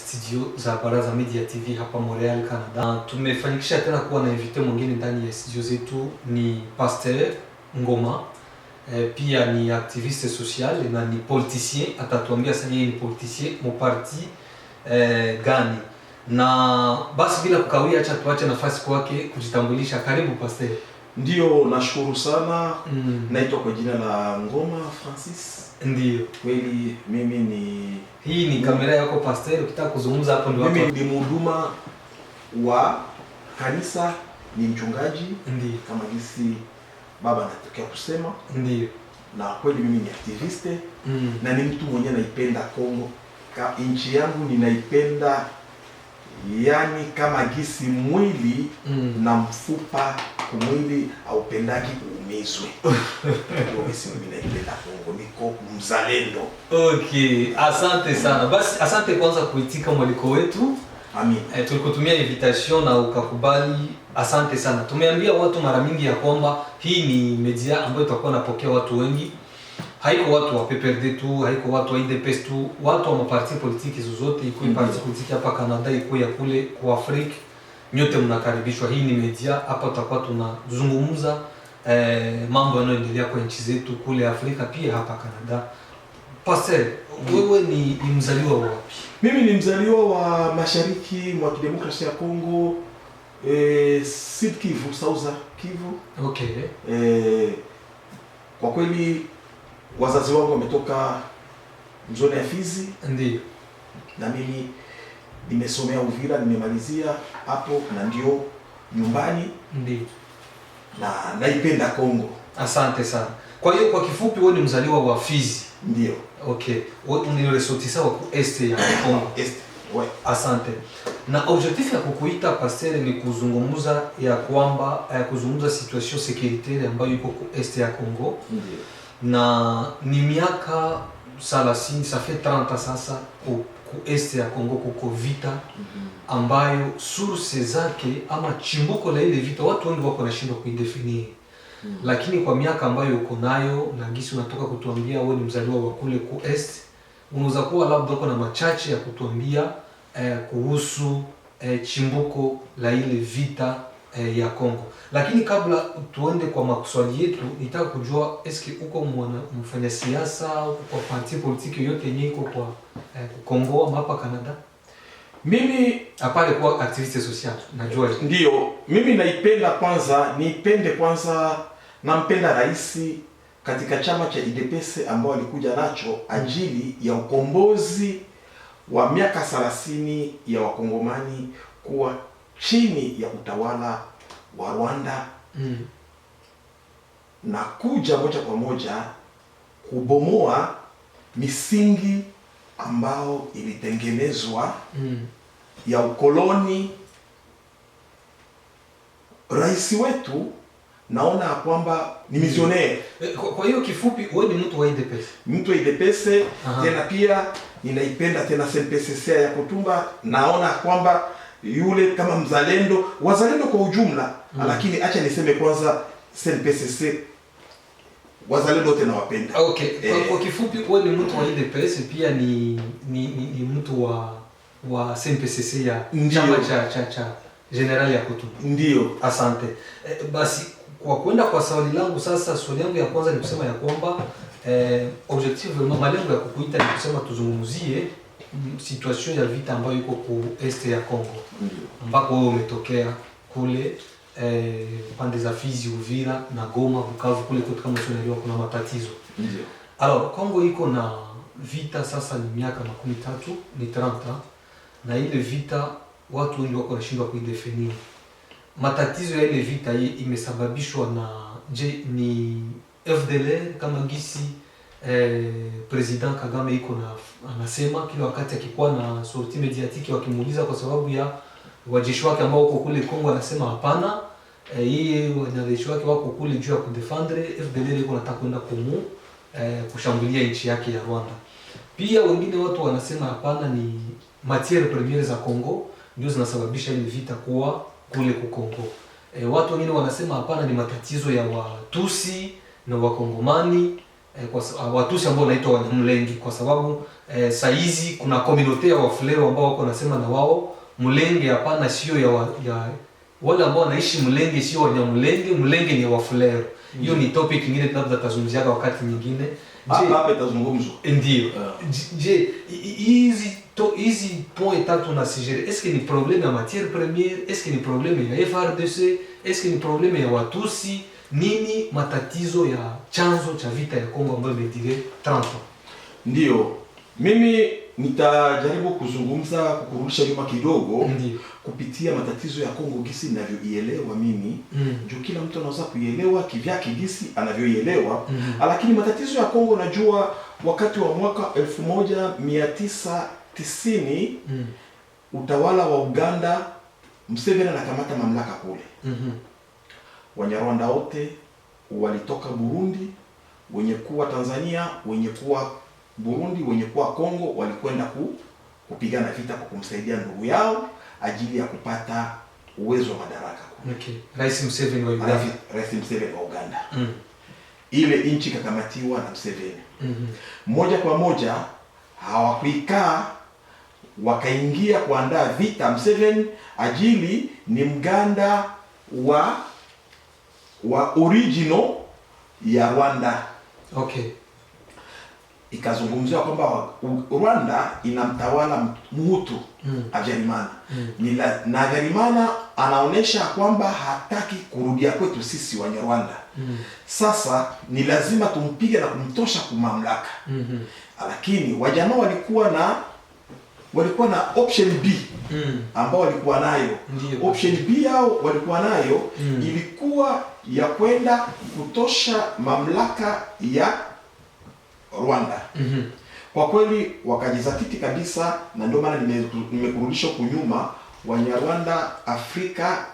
studio za Baraza Media TV hapa Montreal, Canada. Tumefanikisha tena kuwa na invité mwingine ndani ya studio zetu, ni Pasteur Ngoma. Pia ni activiste social na ni politicien. Atatuambia sasa yeye ni politicien mu parti gani. Na basi bila kukawia, acha tuache nafasi kwake kujitambulisha. Karibu Pasteur. Ndio, nashukuru sana. Naitwa kwa jina la Ngoma Francis. Ndio. Kweli mimi ni... Hii ni kamera yako Pasteur, ukitaka kuzungumza hapo ndio hapo. Mimi ni mhuduma wa kanisa, ni mchungaji. Ndio. Kama jinsi baba anatokea kusema. Ndio. Na kweli mimi ni activiste. Na ni mtu mwenye naipenda Kongo. Nchi yangu ninaipenda, yani kama gisi mwili na mfupa kumwili haupendaki kuumizwe. Ndio gisi mimi naipenda Kongo, niko mzalendo. Okay, asante sana. Basi asante kwanza kuitika mwaliko wetu. Amin. Tulikutumia invitation na ukakubali. Asante sana. Tumeambia watu mara mingi ya kwamba hii ni media ambayo tutakuwa napokea watu wengi. Haiko watu wa PPRD tu, haiko watu wa UDPS tu, watu wa maparti politiki zozote, iko parti politiki hapa Canada, iko ya kule kwa Afrika, nyote mnakaribishwa. Hii ni media, hapa tutakuwa tunazungumza mambo yanayoendelea kwa nchi zetu kule Afrika, pia hapa Canada. Pasteur, wewe ni mzaliwa wapi? Mimi ni mzaliwa wa mashariki mwa kidemokrasia ya Kongo, Sud Kivu, South Kivu. Okay. Kwa kweli wazazi wangu wametoka mzoni ya Fizi. Ndio. Na mimi nimesomea Uvira, nimemalizia hapo na ndio nyumbani. Ndio. Na naipenda Kongo. Asante sana. Kwa hiyo kwa kifupi wewe ni mzaliwa wa Fizi. Ndio. Okay. Wewe ni ressortissant wa Est ya Kongo. Est. Ouais. Asante. Na objectif ya kukuita Pasteur ni kuzungumza ya kwamba kuzungumza situation securitaire ambayo iko ku Est ya Kongo. Ndio. Na ni miaka 30, ça fait 30 sasa ku Est ya Kongo kuko vita ambayo source zake ama chimbuko la ile vita watu wengi wako nashindwa kuidefinir. Lakini kwa miaka ambayo uko nayo na gisi unatoka kutuambia wewe ni mzaliwa wa kule ku Est, unaweza kuwa labda uko na machache ya kutuambia kuhusu chimbuko la ile vita ya Kongo. Lakini kabla tuende kwa maswali yetu, nitaka kujua eske uko mfanya siasa au kwa parti politiki yote yenye iko kwa Kongo ama hapa Canada? Mimi apale kwa activiste social, najua. Ndio, mimi naipenda kwanza, nampenda rais katika chama cha UDPS ambao alikuja nacho ajili ya ukombozi wa miaka 30 ya wakongomani kuwa chini ya utawala wa Rwanda. Na kuja moja kwa moja kubomoa misingi ambao ilitengenezwa ya ukoloni. Rais wetu naona kwamba ni misionere. Kwa hiyo kifupi wewe ni mtu wa UDPS. Mtu wa UDPS. Tena pia ninaipenda tena CNPSC ya Kutumba. Naona kwamba yule kama mzalendo, wazalendo kwa ujumla. Lakini acha niseme kwanza CNPSC, wazalendo wote nawapenda. Okay. Kwa kifupi wewe ni mtu wa UDPS, pia ni mtu wa CNPSC ya chama cha General ya Kutumba. Ndio. Asante. Basi kwa kwenda kwa swali langu sasa, swali yangu ya kwanza ni kusema ya kwamba objective malengo ya kukuita ni kusema tuzungumzie situation ya vita ambayo iko ku Est ya Kongo. Ambako wewe umetokea kule pande za Fizi, Uvira na Goma, Bukavu kule kote kama tunajua kuna matatizo. Ndio. Alors Kongo iko na vita sasa ni miaka 13, ni 30, na ile vita watu wengi wako nashindwa kuidefinir. Matatizo ya ile vita imesababishwa na ni FDLR kama gisi President Kagame iko na anasema kila wakati akikuwa na sortie mediatique wakimuuliza kwa sababu ya wajeshi wake ambao wako kule Kongo, anasema hapana, yeye wanajeshi wake wako kule juu ya kudefendre. FDLR iko nataka kwenda kushambulia nchi yake ya Rwanda. Pia wengine watu wanasema hapana, ni matiere premiere za Kongo ndio zinasababisha ile vita kuwa kule ku Kongo. Watu wengine wanasema hapana, ni matatizo ya Watusi na Wakongomani kwa Watusi ambao wanaitwa Wanyamulenge, kwa sababu saizi kuna community ya Wafulero ambao wako nasema na wao Mulenge hapana, sio ya wale ambao wanaishi Mulenge, sio Wanyamulenge. Mulenge ni Wafulero. Hiyo ni topic nyingine labda tutazungumzia wakati nyingine. Hapa itazungumzwa. Ndio. Je, hizi point tatu na suggérer, est-ce que ni problème ya matière première, est-ce que ni problème ya FRDC, est-ce que ni problème ya Watusi? Nini matatizo ya chanzo cha vita ya Kongo ambayo imedure 30 ans? Ndio. Mimi nitajaribu kuzungumza kukurudisha nyuma kidogo. Ndiyo. Kupitia matatizo ya Kongo gisi ninavyoielewa mimi. Juu kila mtu anaweza kuielewa kivyake gisi anavyoielewa. Lakini matatizo ya Kongo najua wakati wa mwaka 1990 utawala wa Uganda, Museveni anakamata mamlaka kule. Wanyarwanda wote walitoka Burundi, wenye kuwa Tanzania, wenye kuwa Burundi, wenye kuwa Kongo walikwenda kupigana vita kwa kumsaidia ndugu yao ajili ya kupata uwezo wa madaraka. Okay. Rais Museveni wa Uganda. Rais Museveni wa Uganda. Ile nchi kakamatiwa na Museveni. Moja kwa moja hawakuikaa, wakaingia kuandaa vita. Museveni ajili ni Mganda wa original ya Rwanda. Okay. Ikazungumziwa kwamba Rwanda inamtawala Mhutu Habyarimana. Na Habyarimana anaonesha kwamba hataki kurudia kwetu sisi Wanyarwanda. Sasa ni lazima tumpige na kumtosha kumamlaka. Lakini wajamaa walikuwa na option B ambao walikuwa nayo. Option B yao walikuwa nayo ilikuwa ya kwenda kutosha mamlaka ya Rwanda. Kwa kweli wakajizatiti kabisa, na ndio maana nimekurudisha kunyuma. Wanyarwanda Afrika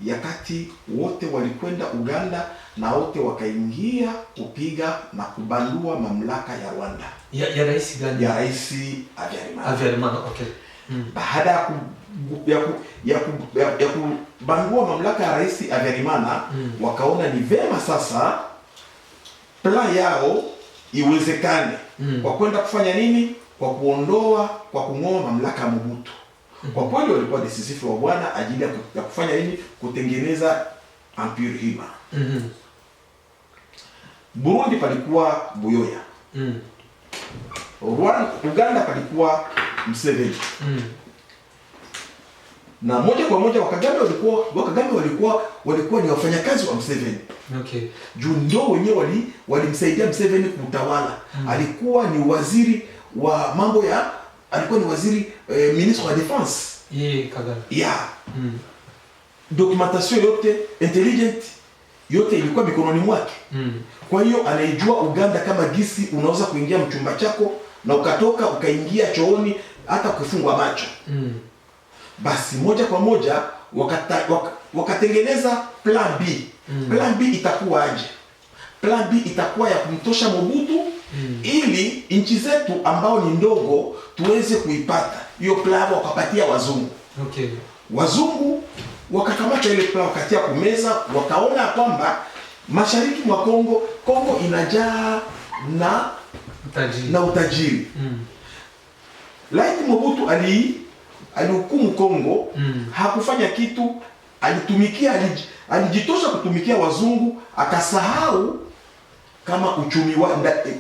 ya Kati wote walikwenda Uganda na wote wakaingia kupiga na kubandua mamlaka ya Rwanda. Ya rais gani? Ya rais Habyarimana. Habyarimana, okay. Baada ya kubandua mamlaka ya rais Habyarimana, wakaona ni vema sasa plan yao iwezekane. Kwa kwenda kufanya nini? Kwa kung'oa mamlaka ya Mobutu. Kwa kweli walikuwa decisive wa bwana ajili ya kufanya nini? Kutengeneza empire hima. Burundi palikuwa Buyoya. Uganda palikuwa Museveni. Na moja kwa moja Wakagame walikuwa ni wafanyakazi wa Museveni. Okay. Juu ndio wenyewe walimsaidia Museveni kutawala. Alikuwa ni waziri wa mambo ya, alikuwa ni waziri ministre wa defense. Kagame. Documentation yote, intelligent yote ilikuwa mikononi mwake. Kwa hiyo anaijua Uganda kama gisi unaweza kuingia mchumba chako na ukatoka ukaingia chooni hata kufungwa macho. Basi moja kwa moja wakatengeneza plan B. Plan B itakuwa aje? Plan B itakuwa ya kumtosha Mobutu ili nchi zetu ambao ni ndogo tuweze kuipata. Hiyo plan wakapatia wazungu. Okay. Wazungu wakakamata ile plan wakatia kumeza, wakaona kwamba mashariki mwa Kongo inajaa na utajiri. Laiti Mobutu alihukumu Kongo, hakufanya kitu, alijitosha kutumikia wazungu, akasahau kama uchumi wa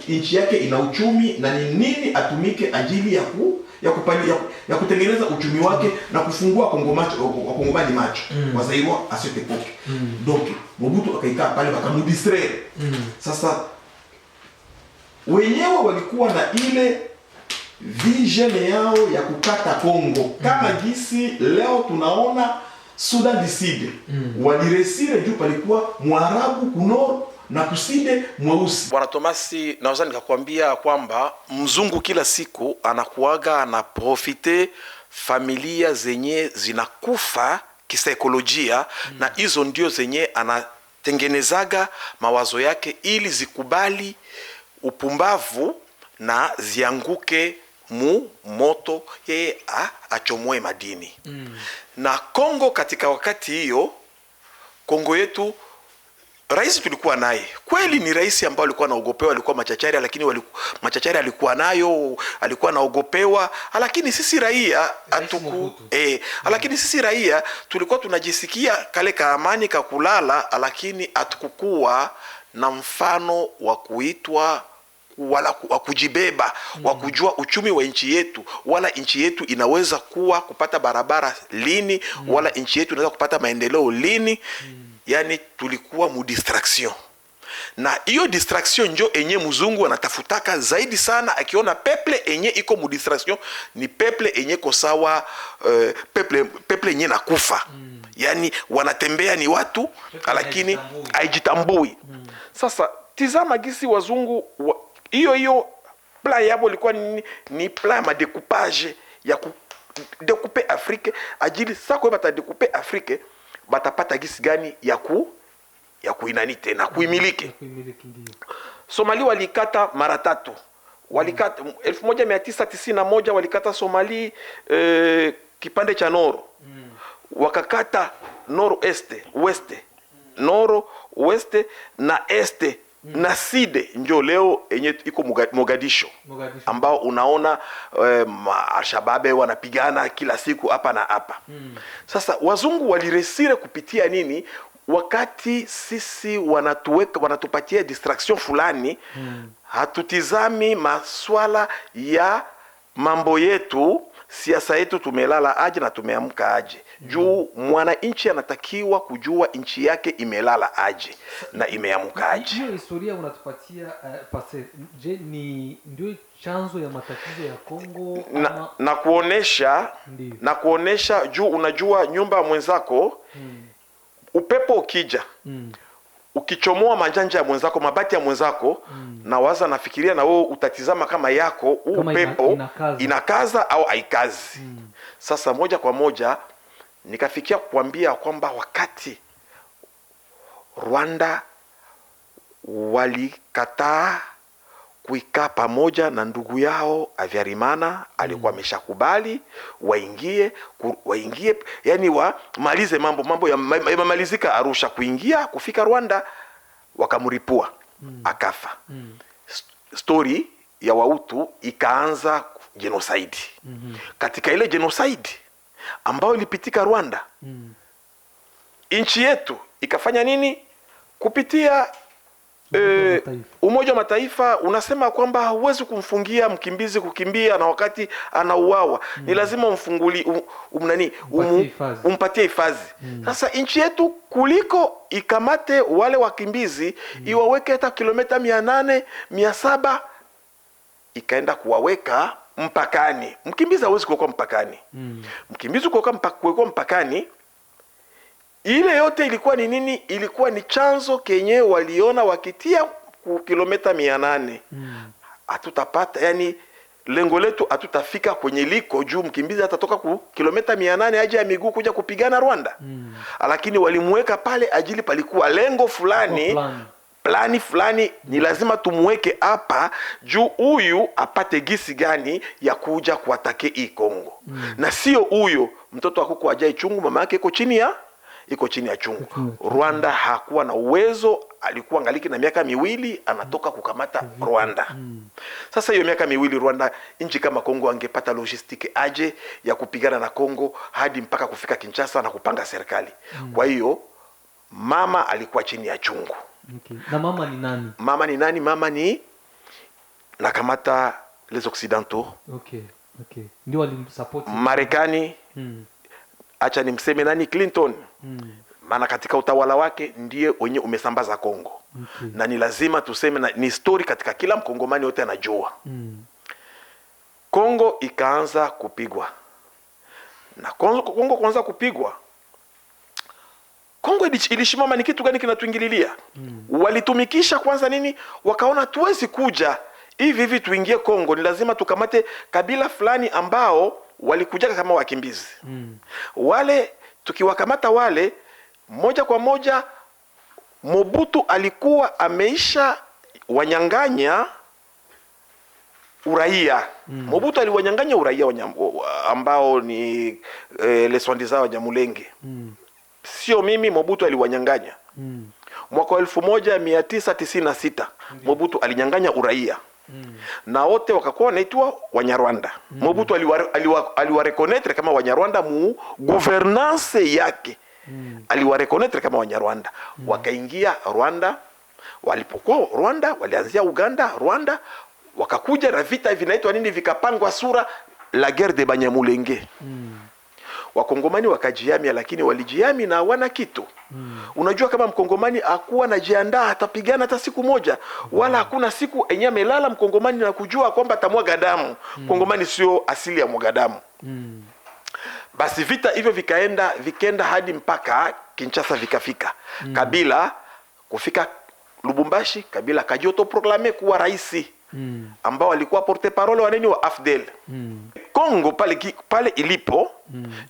nchi yake ina uchumi na ni nini atumike ajili ya kutengeneza uchumi wake na kufungua Wakongomani macho. Wazairwa asitepoke. Donc Mobutu akaikaa pale wakamudistraire. Sasa wenyewe walikuwa na ile vision yao ya kukata Kongo kama gisi leo tunaona Sudan du Sud. Waliresire juu palikuwa Mwarabu kunoro na kuside mweusi. Bwana Tomasi, naweza nikakwambia kwamba mzungu kila siku anakuaga anaprofite familia zenye zinakufa kisaikolojia, na hizo ndio zenye anatengenezaga mawazo yake ili zikubali upumbavu na zianguke mu moto, yeye achomoe madini. Na Kongo katika wakati hiyo, Kongo yetu rais tulikuwa naye kweli, ni rais ambao alikuwa anaogopewa, alikuwa machachari, lakini machachari alikuwa nayo, alikuwa anaogopewa, lakini sisi raia lakini sisi raia tulikuwa tunajisikia kale ka amani ka kulala, lakini hatukukuwa na mfano wa kuitwa wala wa kujibeba, wa kujua uchumi wa nchi yetu, wala nchi yetu inaweza kupata barabara lini, wala nchi yetu inaweza kupata maendeleo lini. Yani tulikuwa mu distraction, na hiyo distraction njo enye mzungu anatafutaka zaidi sana. Akiona peple enye iko mu distraction, ni peple enye kosawa, peple enye nakufa. Yani wanatembea ni watu peple, lakini haijitambui. Sasa tizama gisi wazungu hiyo plan yabo ilikuwa ni plan ma découpage ya découper Afrique, ajili sako bata découper Afrique, batapata gisi gani ya kuinani tena kuimiliki. Somali walikata mara 3. Walikata 1991 walikata Somali kipande cha Noro. Wakakata Noro Este, Weste, Noro Weste na Este na Side, njo leo enye iko Mogadisho. Ambao unaona Al-Shabaab wanapigana kila siku hapa na hapa. Sasa wazungu waliresire kupitia nini? Wakati sisi wanatupatia distraction fulani, hatutizami maswala ya mambo yetu, siasa yetu, tumelala aje na tumeamka aje. Juu mwananchi anatakiwa kujua nchi yake imelala aje na imeamka aje. Hiyo historia unatupatia pase, je, ni ndio chanzo ya matatizo ya Kongo na kuonesha juu unajua nyumba ya mwenzako, upepo ukija, ukichomoa manjanja ya mwenzako, mabati ya mwenzako, na waza nafikiria na wewe utatizama kama yako upepo inakaza au haikazi. Sasa moja kwa moja nikafikia kuambia kwamba wakati Rwanda walikataa kuikaa pamoja na ndugu yao Habyarimana, alikuwa ameshakubali waingie, yani wamalize mambo yamemalizika Arusha, kuingia kufika Rwanda wakamripua, akafa. Story ya Wahutu ikaanza genocide. Katika ile genocide ambao ilipitika Rwanda, nchi yetu ikafanya nini? Kupitia Umoja wa Mataifa unasema kwamba huwezi kumfungia mkimbizi kukimbia na wakati anauawa. Ni lazima umpatie hifadhi. Sasa nchi yetu kuliko ikamate wale wakimbizi, iwaweke hata kilomita 800, 700, ikaenda kuwaweka mpakani. Mkimbizi hawezi kuwekwa mpakani. Mkimbizi kuwekwa mpakani, ile yote ilikuwa ni nini? Ilikuwa ni chanzo kenye waliona wakitia kilomita 800 hatutapata, yani lengo letu hatutafika kwenye liko, juu mkimbizi atatoka kilomita 800 aje ya miguu kuja kupigana Rwanda. Lakini walimweka pale ajili palikuwa lengo fulani, plani fulani, ni lazima tumweke hapa juu huyu apate gisi gani ya kuja kuatake hii Kongo. Na sio huyo mtoto akuko ajai chungu, mama yake iko chini ya chungu. Rwanda hakuwa na uwezo, alikuwa ngaliki na miaka 2 anatoka kukamata Rwanda. Sasa hiyo miaka 2 Rwanda, nchi kama Kongo angepata logistique aje ya kupigana na Kongo hadi mpaka kufika Kinshasa na kupanga serikali. Kwa hiyo mama alikuwa chini ya chungu. Na mama ni nani? Mama ni nakamata les occidentaux. Ndio walimsupport Marekani. Acha nimseme nani, Clinton. Maana katika utawala wake ndiye wenye umesambaza Kongo. Na ni lazima tuseme, ni story katika kila mkongomani yote anajua. Kongo ikaanza kupigwa. Na Kongo kuanza kupigwa, Kongo ilishimama, ni kitu gani kinatuingililia? Walitumikisha kwanza nini? Wakaona tuwezi kuja hivi tuingie Kongo, ni lazima tukamate kabila fulani ambao walikuja kama wakimbizi. Wale tukiwakamata wale, moja kwa moja Mobutu alikuwa ameisha wanyanganya uraia. Mobutu aliwanyanganya uraia ambao ni leswandiza wa Nyamulenge. Sio mimi, Mobutu aliwanyanganya. mwaka 1996 Mobutu alinyang'anya uraia. Na wote wakakuwa wanaitwa Wanyarwanda. Mobutu aliwarekonetre kama Wanyarwanda mu governance yake. Aliwarekonetre kama Wanyarwanda. Wakaingia Rwanda. Walipokuwa Rwanda, walianzia Uganda, Rwanda, wakakuja na vita vinaitwa nini, vikapangwa sura la guerre de Banyamulenge. Wakongomani wakajiamia, lakini walijiami na hawana kitu. Unajua kama mkongomani akuwa najiandaa atapigana hata siku moja, wala hakuna siku enye amelala mkongomani na kujua kwamba atamwaga damu. Mkongomani sio asili ya mwaga damu. Basi vita hivyo vikaenda hadi mpaka Kinshasa vikafika. Kabila kufika Lubumbashi, Kabila kajoto proklame kuwa raisi. Ambao alikuwa porte parole waneni wa AFDL. Kongo pale ilipo,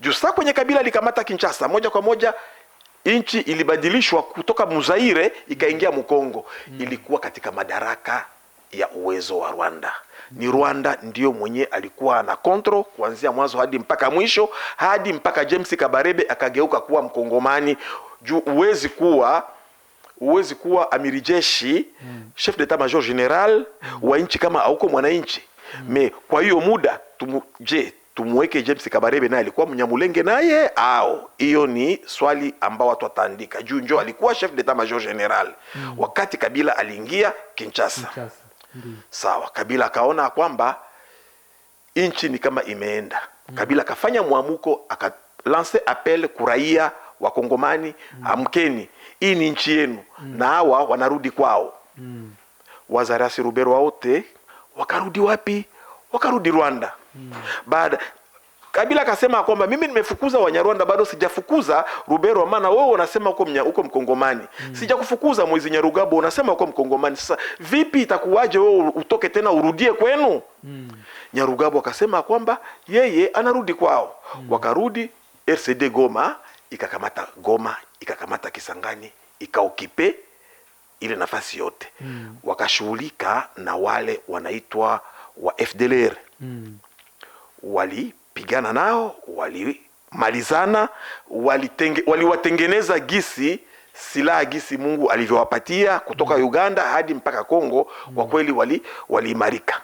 justa kwenye Kabila likamata Kinshasa, moja kwa moja inchi ilibadilishwa kutoka Muzaire ikaingia Mukongo. Ilikuwa katika madaraka ya uwezo wa Rwanda. Ni Rwanda ndio mwenye alikuwa na kontro kuanzia mwanzo hadi mpaka mwisho, hadi mpaka James Kabarebe akageuka kuwa mkongomani. Juu uwezi kuwa amiri jeshi, chef d'état major general wa nchi kama hauko mwananchi. Kwa hiyo muda tumuweke James Kabarebe naye alikuwa Mnyamulenge naye au hiyo ni swali ambao watu wataandika. Juu njo alikuwa chef d'état major general wakati Kabila aliingia Kinshasa. Sawa, Kabila akaona kwamba nchi ni kama imeenda. Kabila kafanya muamuko, akalance appel kuraia wa Kongomani, amkeni, hii ni nchi yenu. Na hawa wanarudi kwao. Wazarasi Rubero wote wakarudi wapi? Wakarudi Rwanda. Baada Kabila akasema kwamba mimi nimefukuza Wanyarwanda, bado sijafukuza Rubero, maana wewe unasema uko Mkongomani. Sijakufukuza Moizi Nyarugabo, unasema uko Mkongomani. Sasa vipi itakuwaje wewe utoke tena urudie kwenu? Nyarugabo akasema kwamba yeye anarudi kwao. Wakarudi. RCD Goma ikakamata Goma, ikakamata Kisangani, ikaokipe ile nafasi yote. Wakashughulika na wale wanaitwa wa FDLR. Walipigana nao, walimalizana, waliwatengeneza gisi silaha gisi Mungu alivyowapatia kutoka Uganda hadi mpaka Kongo. Kwa kweli waliimarika.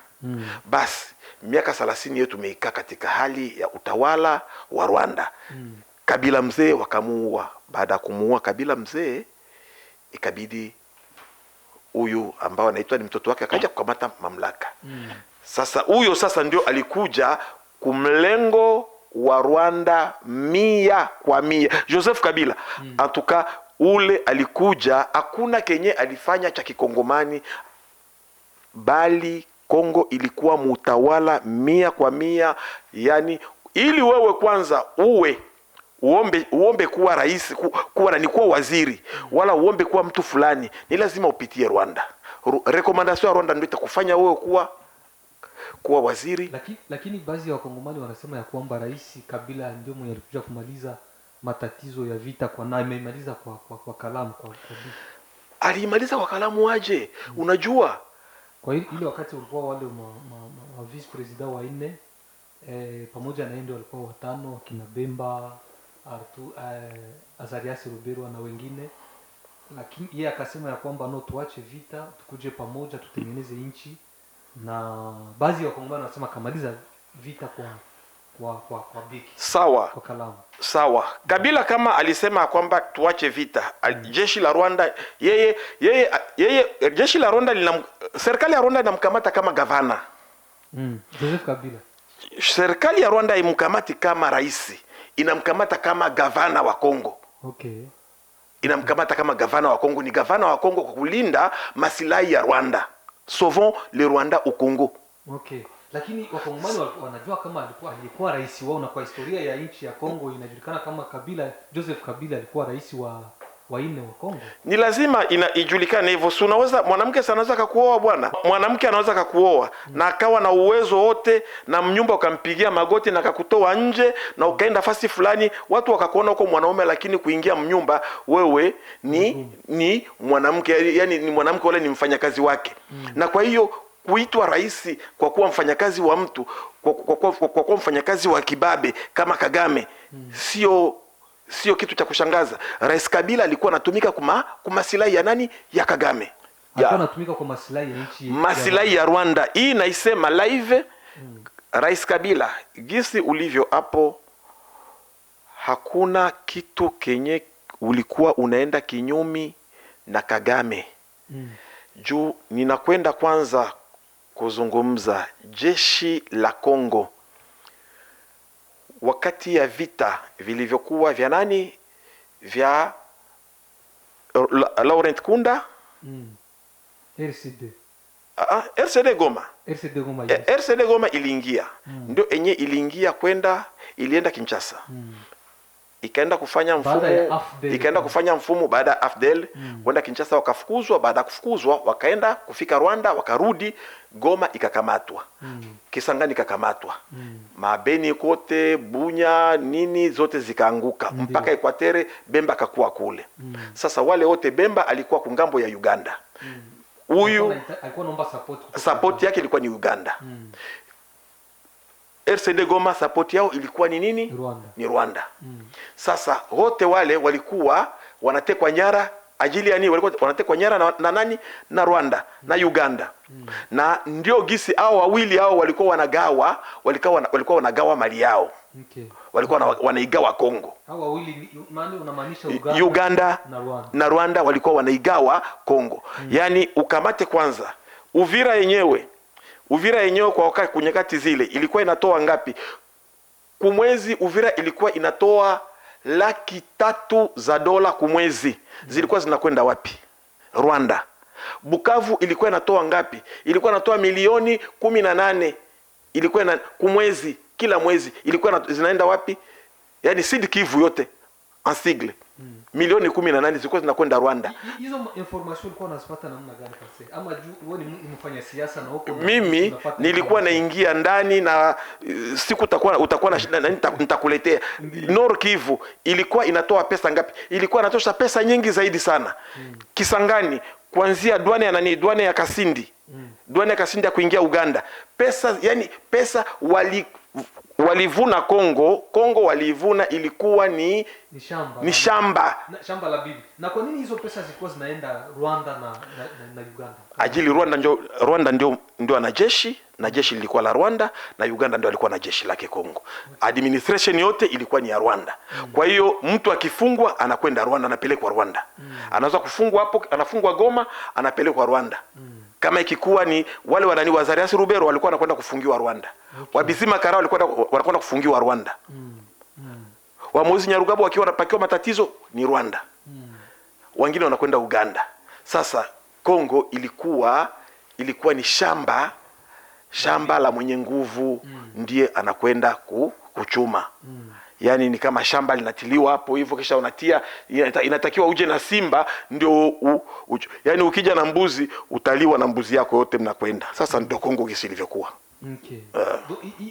Basi miaka 30 yetu tumeikaa katika hali ya utawala wa Rwanda. Kabila mzee wakamuua. Baada ya kumuua Kabila mzee, ikabidi huyu ambao anaitwa ni mtoto wake akaja kukamata mamlaka. Sasa huyo sasa ndio alikuja kumlengo wa Rwanda 100%. Joseph Kabila atuka ule alikuja, hakuna kenye alifanya cha kikongomani, bali Kongo ilikuwa mutawala 100%. Yani ili wewe kwanza uombe kuwa rais, kuwa waziri, wala uombe kuwa mtu fulani, ni lazima upitie Rwanda. Recommendation ya Rwanda ndio itakufanya wewe kuwa waziri. Lakini baadhi ya wakongomani wanasema ya kwamba Rais Kabila ndio mwenye alikuja kumaliza matatizo ya vita na imemaliza kwa kalamu kwa vita. Alimaliza kwa kalamu aje? Unajua kwa ile wakati ulikuwa wale ma vice president wa 4 pamoja na ndio walikuwa 5, wakina Bemba, Azarias Rubero na wengine, lakini yeye akasema ya kwamba no, tuache vita, tukuje pamoja tutengeneze nchi. Na baadhi ya wakongomani wanasema kamaliza vita kwa biki. Sawa. Kwa kalamu. Sawa. Kabila kama alisema kwamba tuache vita, jeshi la Rwanda yeye jeshi la Rwanda serikali ya Rwanda inamkamata kama gavana. Joseph Kabila. Serikali ya Rwanda imkamati kama rais, inamkamata kama gavana wa Kongo. Okay. Inamkamata kama gavana wa Kongo, ni gavana wa Kongo kwa kulinda masilahi ya Rwanda. Sauvons le Rwanda au Congo. Okay. Lakini wakongomani wanajua kama alikuwa rais wao, na kwa historia ya nchi ya Kongo inajulikana kama Joseph Kabila alikuwa rais wa 4 wa Kongo. Ni lazima ijulikane hivyo. Si unaweza mwanamke anaweza kukuoa bwana. Mwanamke anaweza kukuoa na akawa na uwezo wote, na mnyumba ukampigia magoti na akakutoa nje na ukaenda fasi fulani, watu wakakuona huko mwanaume, lakini kuingia mnyumba wewe ni mwanamke, yani ni mwanamke wale ni mfanyakazi wake. Na kwa hiyo kuitwa rais kwa kuwa mfanyakazi wa mtu, kwa kuwa mfanyakazi wa kibabe kama Kagame, sio kitu cha kushangaza. Rais Kabila alikuwa anatumika kwa masilahi ya nani? Ya Kagame. Alikuwa anatumika kwa masilahi ya nchi, masilahi ya Rwanda. Hii naisema live. Rais Kabila, gisi ulivyo hapo, hakuna kitu kenye ulikuwa unaenda kinyumi na Kagame. Juu ninakwenda kwanza kuzungumza jeshi la Kongo wakati ya vita vilivyokuwa vya nani, vya Laurent Kunda, RCD Goma. RCD Goma iliingia, ndio enye iliingia ilienda Kinshasa. Ikaenda kufanya mfumo baada ya AFDL kwenda Kinshasa, wakafukuzwa. Baada ya kufukuzwa wakaenda kufika Rwanda, wakarudi Goma ikakamatwa. Kisangani ikakamatwa. Mabeni kote, Bunya nini zote zikaanguka. Mpaka Ekwatere Bemba akakuwa kule. Sasa wale wote Bemba alikuwa kungambo ya Uganda. Huyu alikuwa naomba support yake ilikuwa ni Uganda. RCD Goma support yao ilikuwa ni nini? Rwanda. Ni Rwanda. Sasa wote wale walikuwa wanatekwa nyara ajili ya nini? Walikuwa wanatekwa nyara na nani? Na Rwanda na Uganda. Na ndio gisi hao wawili hao walikuwa wanagawa mali yao. Walikuwa wanaigawa Kongo. Hao wawili maana unamaanisha Uganda na Rwanda walikuwa wanaigawa Kongo. Yaani ukamate kwanza Uvira yenyewe kwa wakati kunyakati zile ilikuwa inatoa ngapi? Kumwezi Uvira ilikuwa inatoa $300,000 kumwezi. Zilikuwa zinakwenda wapi? Rwanda. Bukavu ilikuwa inatoa ngapi? Ilikuwa inatoa $18,000,000. Ilikuwa kumwezi, kila mwezi ilikuwa zinaenda wapi? Yaani Sud Kivu yote en sigle. $18,000,000 zilikuwa zinakwenda Rwanda. Hizo information ulikuwa unazipata namna gani kase? Ama juu wewe ni mfanya siasa na huko mimi nilikuwa naingia ndani na siku utakuwa na nitakuletea. Nord Kivu ilikuwa inatoa pesa ngapi? Ilikuwa inatosha pesa nyingi zaidi sana. Kisangani kuanzia duane ya Kasindi. Duane ya Kasindi ya kuingia Uganda. Pesa walivuna Kongo walivuna ilikuwa ni shamba la bibi. Na kwa nini hizo pesa zilikuwa zinaenda Rwanda na Uganda? Ajili Rwanda ndio ana jeshi, na jeshi lilikuwa la Rwanda, na Uganda ndio alikuwa na jeshi lake Kongo. Administration yote ilikuwa ni ya Rwanda. Kwa hiyo mtu akifungwa anakwenda Rwanda, anapelekwa Rwanda. Anaweza kufungwa hapo, anafungwa Goma, anapelekwa Rwanda. Kama ikikuwa ni wale wanani wa Zarias Rubero walikuwa wanakwenda kufungiwa Rwanda. Wabizima Karao wanakwenda kufungiwa Rwanda. Wa Mozi Nyarugabo wakiwa wanapakiwa matatizo ni Rwanda. Wengine wanakwenda Uganda. Sasa Kongo ilikuwa ni shamba la mwenye nguvu, ndiye anakwenda kuchuma. Yaani ni kama shamba linatiliwa hapo hivyo, kisha unatia, inatakiwa uje na simba ndio yaani ukija na mbuzi utaliwa na mbuzi yako yote, mnakwenda. Sasa ndio Kongo gisi ilivyokuwa.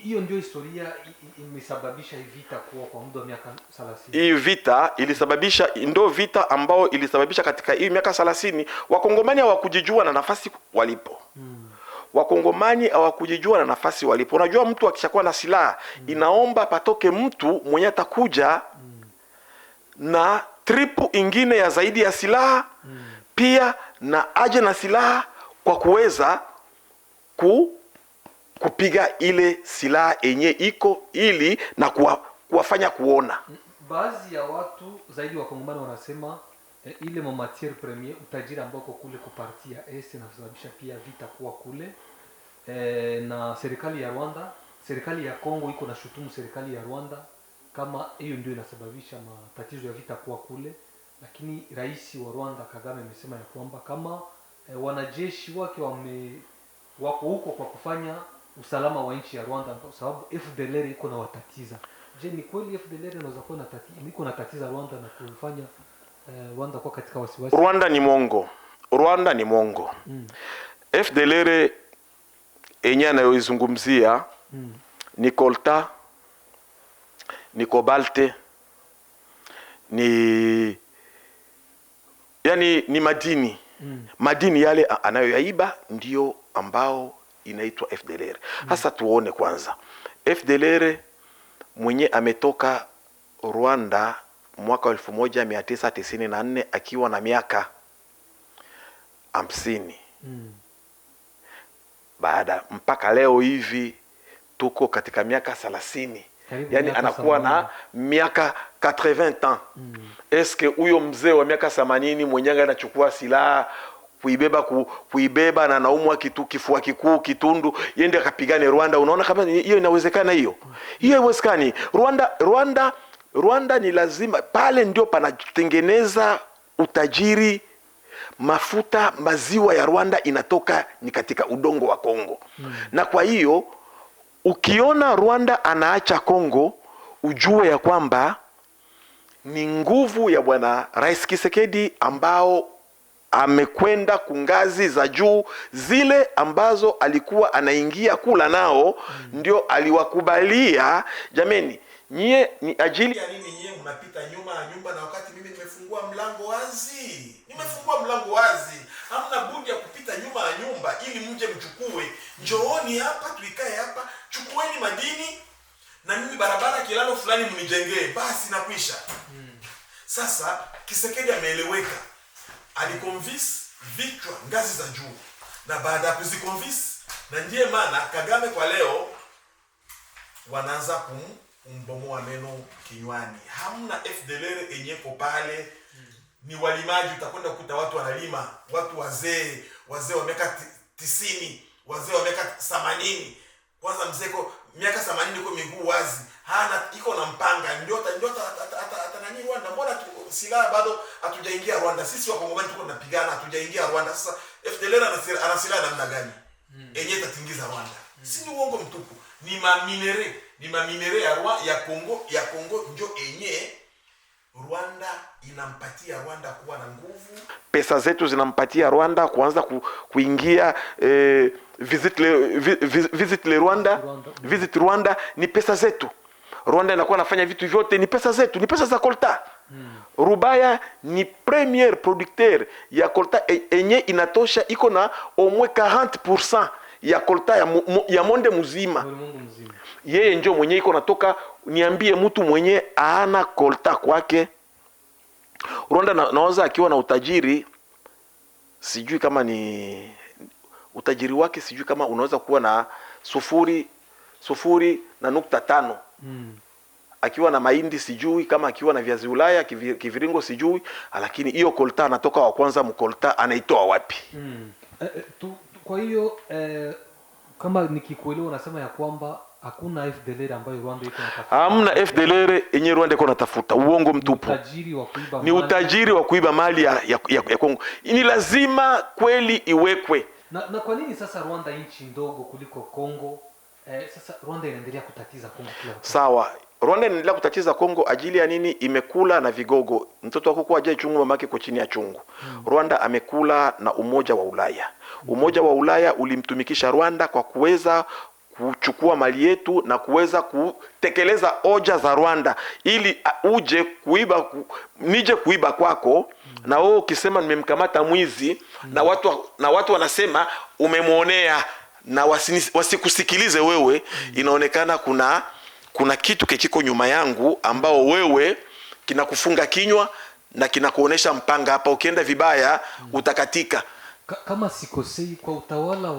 Hiyo ndio historia imesababisha vita kuwa kwa muda wa miaka 30. Hii vita ilisababisha, ndio vita ambao ilisababisha katika hii miaka 30 Wakongomani hawakujijua na nafasi walipo. Wakongomani hawakujijua na nafasi walipo. Unajua mtu akishakuwa na silaha inaomba patoke mtu mwenye atakuja na tripu ingine ya zaidi ya silaha, pia na aje na silaha kwa kuweza kupiga ile silaha yenye iko ili na kuwafanya kuona. Baadhi ya watu zaidi Wakongomani wanasema ile matière première, utajiri ambao kule kupartia na kusababisha pia vita kuwa kule. Na serikali ya Rwanda, serikali ya Kongo iko na shutumu serikali ya Rwanda kama hiyo ndio inasababisha matatizo ya vita kuwa kule. Lakini rais wa Rwanda Kagame amesema ya kwamba kama wanajeshi wake wako huko kwa kufanya usalama wa nchi ya Rwanda, kwa sababu FDLR iko na watatiza. Je, ni kweli FDLR inaweza kuwa iko na tatiza Rwanda na kufanya Rwanda kwa katika wasiwasi? Rwanda ni mongo. FDLR enye anayoizungumzia ni colta, ni kobalte, ni madini. Madini yale anayoyaiba ndio ambao inaitwa FDLR. Hasa tuone kwanza FDLR mwenye ametoka Rwanda mwaka 1994 akiwa na miaka 50. Baada mpaka leo hivi tuko katika miaka 30. Yani anakuwa na miaka 80 ans. Eske huyo mzee wa miaka 80 mwenyewe anachukua silaha kuibeba na naumwa kifua kikuu, kitundu, yende akapigane Rwanda? Unaona kama hiyo inawezekana? Hiyo haiwezekani. Rwanda ni lazima, pale ndio panatengeneza utajiri. Mafuta, maziwa ya Rwanda inatoka ni katika udongo wa Kongo. Na kwa hiyo ukiona Rwanda anaacha Kongo, ujue ya kwamba ni nguvu ya bwana Rais Tshisekedi ambao amekwenda kungazi za juu, zile ambazo alikuwa anaingia kula nao. Ndio aliwakubalia, jameni, nyie ni ajili ya nini nyie mnapita nyuma ya nyumba na wakati mimi nimefungua mlango wazi? Nimefungua mlango wazi, hamna budi ya kupita nyuma ya nyumba ili mje mchukue. Njooni hapa, tuikae hapa, chukueni madini na mimi barabara kilalo fulani mnijengee, basi nakwisha. Sasa Tshisekedi ameeleweka, alikonvince vichwa ngazi za juu, na baada ya kuzikonvince, na ndiye maana Kagame kwa leo wanaanza kumbomoa meno kinywani. Hamna FDLR enyeko pale, ni walimaji. Utakwenda kukuta watu wanalima, watu wazee wa miaka 90, wazee wa miaka 80. Kwanza mzeko miaka 80 iko miguu wazi, hana iko na mpanga, ndio nani Rwanda. Mbona silaha bado hatujaingia Rwanda? Sisi wa Kongo tuko tunapigana, hatujaingia Rwanda. Sasa FDLR ana silaha namna gani yenyewe tatingiza Rwanda? Si ni uongo mtupu. Ni maminere ya Kongo ndio enye Rwanda inampatia Rwanda kuwa na nguvu. Pesa zetu zinampatia Rwanda kuanza kuingia visit Rwanda. Ni pesa zetu. Rwanda inakuwa nafanya vitu vyote, ni pesa zetu, ni pesa za Kolta. Rubaya ni premier producteur ya Kolta enye inatosha, iko na au moins 40% ya Kolta ya monde mzima. Yeye ndio mwenye iko natoka. Niambie mtu mwenye ana Kolta kwake. Rwanda nawaza akiwa na utajiri, sijui kama ni utajiri wake, sijui kama unaweza kuwa na 0.5. Akiwa na mahindi sijui, kama akiwa na viazi Ulaya kiviringo sijui, lakini hiyo Kolta anatoka wa kwanza mkolta anaitoa wapi? Kwa hiyo kama nikikuelewa unasema ya kwamba hakuna FDLR ambayo Rwanda iko natafuta. Hamna FDLR yenye Rwanda iko natafuta. Uongo mtupu. Ni utajiri wa kuiba mali ya Kongo. Ni lazima kweli iwekwe. Na kwa nini sasa Rwanda nchi ndogo kuliko Kongo? Sasa Rwanda inaendelea kutatiza Kongo kila wakati. Sawa. Rwanda inaendelea kutatiza Kongo ajili ya nini? Imekula na vigogo. Mtoto wako kwa ajaye chungu, mamake kwa chini ya chungu. Rwanda amekula na Umoja wa Ulaya. Umoja wa Ulaya ulimtumikisha Rwanda kwa kuweza kuchukua mali yetu na kuweza kutekeleza hoja za Rwanda, ili uje kuiba nije kuiba kwako. Na wewe ukisema nimemkamata mwizi, na watu wanasema umemuonea, na wasikusikilize wewe, inaonekana kuna kitu kiko nyuma yangu ambao wewe kinakufunga kinywa na kinakuonesha mpanga hapa, ukienda vibaya utakatika. Kama sikosei, kwa utawala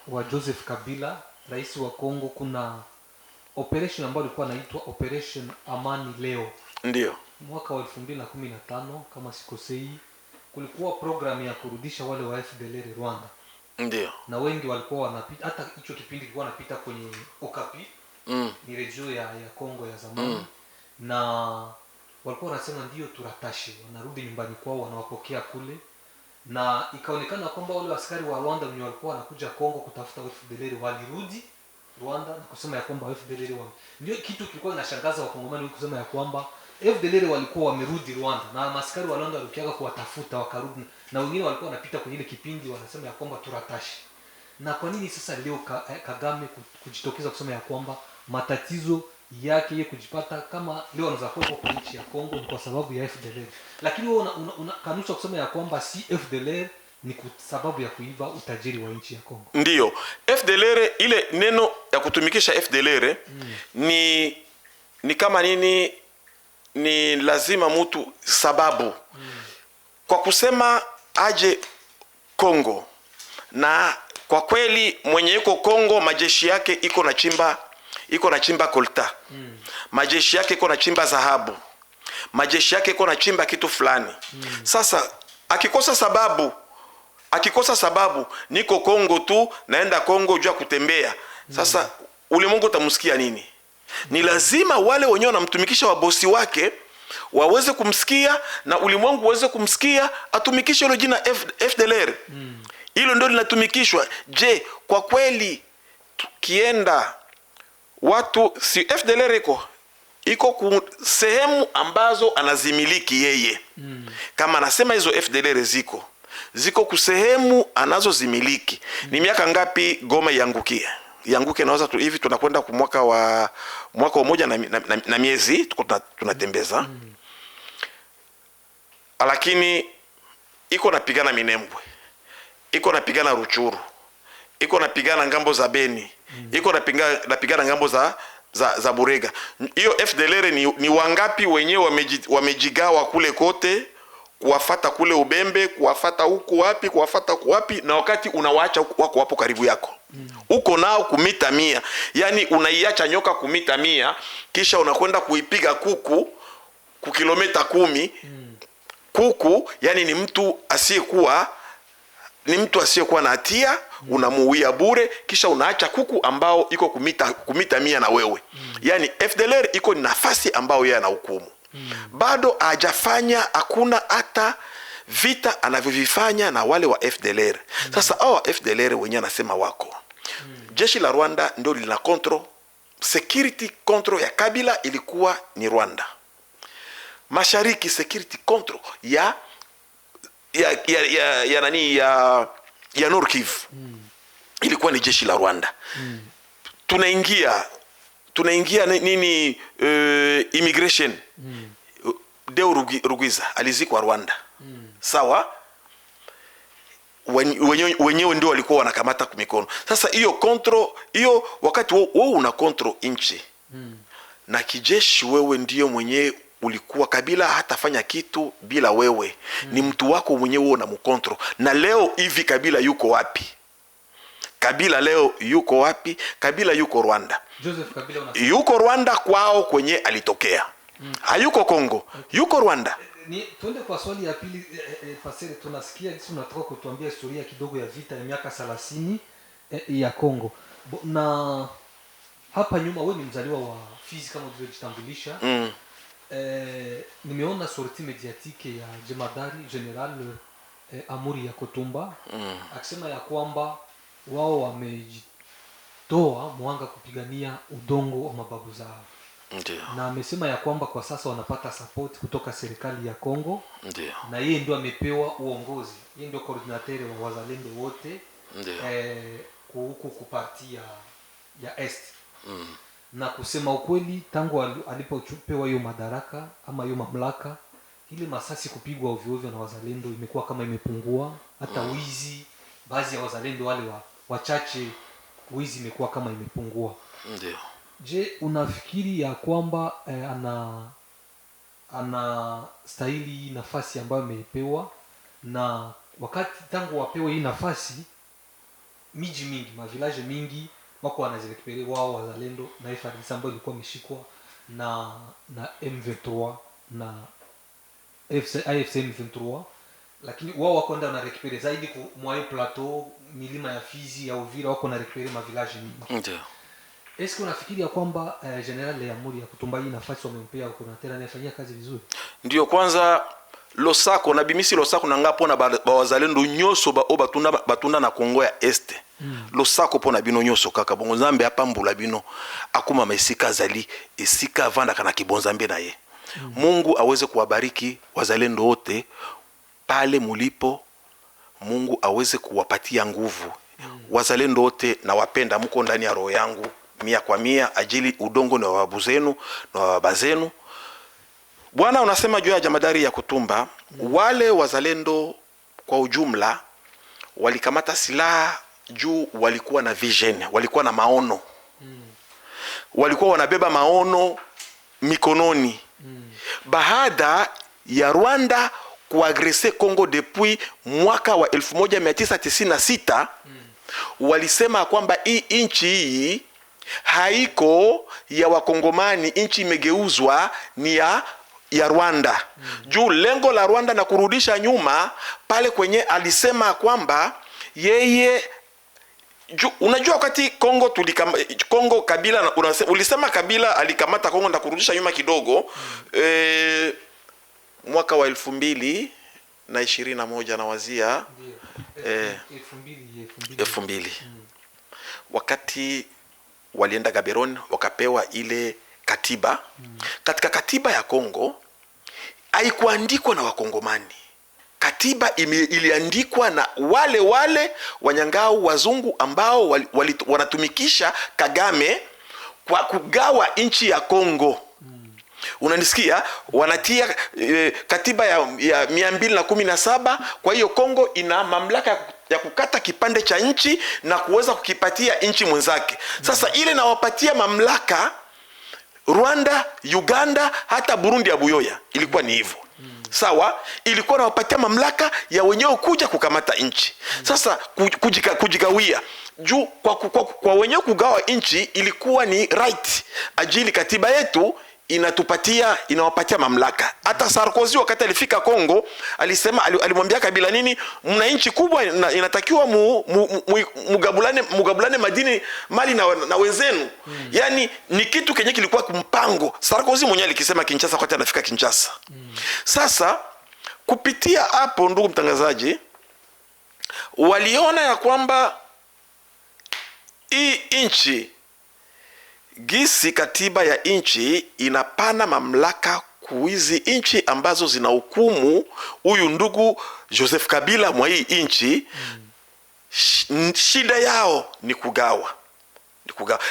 wa Joseph Kabila, rais wa Kongo, kuna operation ambayo ilikuwa inaitwa Operation Amani Leo. Ndio. Mwaka wa 2015 kama sikosei, kulikuwa program ya kurudisha wale wa FDLR Rwanda. Ndio. Na wengi walikuwa wanapita, hata hicho kipindi kilikuwa wanapita kwenye Okapi. Ni redio ya Kongo ya zamani. Na walikuwa wanasema ndio turatashi, wanarudi nyumbani kwao, wanawapokea kule. Na ikaonekana kwamba wale askari wa Rwanda wenye walikuwa wanakuja Kongo kutafuta FDLR walirudi Rwanda, na kusema ya kwamba FDLR ndio kitu kilikuwa kinashangaza Wakongomani, kusema ya kwamba FDLR walikuwa wamerudi Rwanda, na askari wa Rwanda walikiaga kuwatafuta wakarudi, na wengine walikuwa wanapita kwenye ile kipindi wanasema ya kwamba turatashi. Na kwa nini sasa leo Kagame kujitokeza kusema ya kwamba matatizo yake yeye kujipata kama leo anaweza kuwa kwa nchi ya Kongo ni kwa sababu ya FDLR, lakini wewe unakanusha kusema ya kwamba si FDLR ni kwa sababu ya kuiba utajiri wa nchi ya Kongo? Ndio, FDLR, ile neno ya kutumikisha FDLR ni kama nini, ni lazima mtu sababu kwa kusema aje Kongo, na kwa kweli mwenye yuko Kongo majeshi yake iko na chimba kolta, majeshi yake iko na chimba dhahabu, majeshi yake iko na chimba kitu fulani. Sasa akikosa sababu niko Kongo tu, naenda Kongo jua kutembea. Sasa ulimwengu utamsikia nini? Ni lazima wale wenyewe wanamtumikisha wabosi wake waweze kumsikia na ulimwengu uweze kumsikia, atumikishe hilo jina FDLR. Hilo ndio linatumikishwa. Je, kwa kweli kienda watu si FDLR iko sehemu ambazo anazimiliki yeye. Kama anasema hizo FDLR ziko kusehemu anazozimiliki. Ni miaka ngapi Goma yanguke naweza tu hivi tunakwenda kwa mwaka mmoja na miezi tunatembeza. Lakini iko napigana Minembwe, iko napigana Ruchuru, iko napigana ngambo za Beni, iko napigana ngambo za Burega. Hiyo FDLR ni wangapi wenyewe wamejigawa kule kote, kuwafata kule Ubembe, kuwafata huku wapi, kuwafata kuwapi, na wakati unawaacha wako wapo karibu yako. Uko nao kumita 100. Yani unaiacha nyoka kumita 100, kisha unakwenda kuipiga kuku ku kilomita 10. Kuku yani ni mtu asiyekuwa na hatia, unamuuia bure, kisha unaacha kuku ambao iko kumita 100 na wewe. Yani FDLR iko ni nafasi ambao yeye anahukumu. Bado hajafanya, hakuna hata vita anavyovifanya na wale wa FDLR. Sasa hao FDLR wenyewe anasema wako. Jeshi la Rwanda ndio lina control security, control ya Kabila ilikuwa ni Rwanda. Mashariki security control ya Nord Kivu ilikuwa ni jeshi la Rwanda. Tunaingia nini immigration. Deo Rugwiza alizikwa Rwanda. Sawa? Wenyewe ndio walikuwa wanakamata kwa mikono. Sasa hiyo control, hiyo wakati wewe una control inchi na kijeshi, wewe ndio mwenyewe ulikuwa. Kabila hatafanya kitu bila wewe. Ni mtu wako mwenyewe unamcontrol. Na leo hivi Kabila yuko wapi? Kabila leo yuko wapi? Kabila yuko Rwanda. Joseph Kabila yuko Rwanda kwao kwenye alitokea. Hayuko Kongo, yuko Rwanda. Tuende kwa swali ya pili. Pasere, tunasikia jinsi unatoka kutuambia historia kidogo ya vita ya miaka 30 ya Kongo. Na hapa nyuma wewe ni mzaliwa wa Fizi kama ulivyojitambulisha. Nimeona sortie mediatique ya jemadari General Amuri ya Kotumba akisema ya kwamba wao wamejitoa mwanga kupigania udongo wa mababu zao. Ndiyo. Na amesema ya kwamba kwa sasa wanapata support kutoka serikali ya Kongo. Ndiyo. Na yeye ndio amepewa uongozi. Yeye ndio coordinateur wa wazalendo wote huku kuparti ya Est. Na kusema ukweli, tangu alipopewa hiyo madaraka ama hiyo mamlaka, ile masasi kupigwa ovyo ovyo na wazalendo imekuwa kama imepungua. Hata wizi, baadhi ya wazalendo wale wachache, wizi imekuwa kama imepungua. Ndiyo. Je, unafikiri ya kwamba ana stahili nafasi ambayo amepewa? Na wakati tangu wapewe hii nafasi, miji mingi, mavilaje mingi wako wanazirekupere wao wazalendo na FARDC ambayo ilikuwa imeshikwa na M23 na AFC M23, lakini wao wako ndio wanarekupere zaidi kwa mwayo plateau, milima ya Fizi ya Uvira, wako wanarekupere mavilaje mingi. Ndio. Est-ce unafikiri ya kwamba General Amuri ya Kutumba hii nafasi wamempea kuna tena anafanyia kazi vizuri? Ndio, kwanza Losako na bimisi Losako na ngapo na wazalendo nyoso batunda na Kongo ya Este. Losako pona bino nyoso kaka bongo Nzambe apambula bino akuma mesika zali esika vanda kana kibonzambe na ye. Mungu aweze kuwabariki wazalendo wote pale mulipo. Mungu aweze kuwapatia nguvu. Wazalendo wote na wapenda, mko ndani ya roho yangu 100% ajili udongo na wababu zenu na wababa zenu. Bwana unasema juu ya jamadari ya Kutumba, wale wazalendo kwa ujumla walikamata silaha juu walikuwa na vision, walikuwa na maono. Walikuwa wanabeba maono mikononi. baada ya Rwanda kuagrese Kongo depuis mwaka wa 1996, walisema kwamba hii inchi hii haiko ya Wakongomani, inchi imegeuzwa ni ya Rwanda. Juu lengo la Rwanda na kurudisha nyuma pale kwenye alisema kwamba yeye unajua wakati Kongo Kabila ulisema Kabila alikamata Kongo na kurudisha nyuma kidogo, mwaka wa 2021 na wazia 2000 wakati walienda Gaborone wakapewa ile katiba. Katika katiba ya Kongo haikuandikwa na Wakongomani. Katiba iliandikwa na wale wanyangao wazungu ambao wanatumikisha Kagame kwa kugawa nchi ya Kongo. Unanisikia? Wanatia katiba ya 217. Kwa hiyo Kongo ina mamlaka ya kukata kipande cha nchi na kuweza kukipatia nchi mwenzake. Sasa ile nawapatia mamlaka Rwanda, Uganda, hata Burundi ya Buyoya ilikuwa ni hivyo. Sawa, ilikuwa nawapatia mamlaka ya wenyewe kuja kukamata nchi. Sasa kujigawia juu kwa wenyewe kugawa nchi ilikuwa ni right, ajili katiba yetu inawapatia mamlaka. Hata Sarkozy wakati alifika Kongo alisema, alimwambia Kabila nini, mna nchi kubwa inatakiwa mugabulane madini mali na wenzenu. Yani ni kitu kenye kilikuwa kumpango. Sarkozy mwenyewe alikisema Kinshasa wakati anafika Kinshasa. Sasa kupitia hapo, ndugu mtangazaji, waliona ya kwamba hii nchi gisi katiba ya nchi inapana mamlaka kuizi nchi ambazo zina hukumu huyu ndugu Joseph Kabila mwa hii nchi. Shida yao ni kugawa.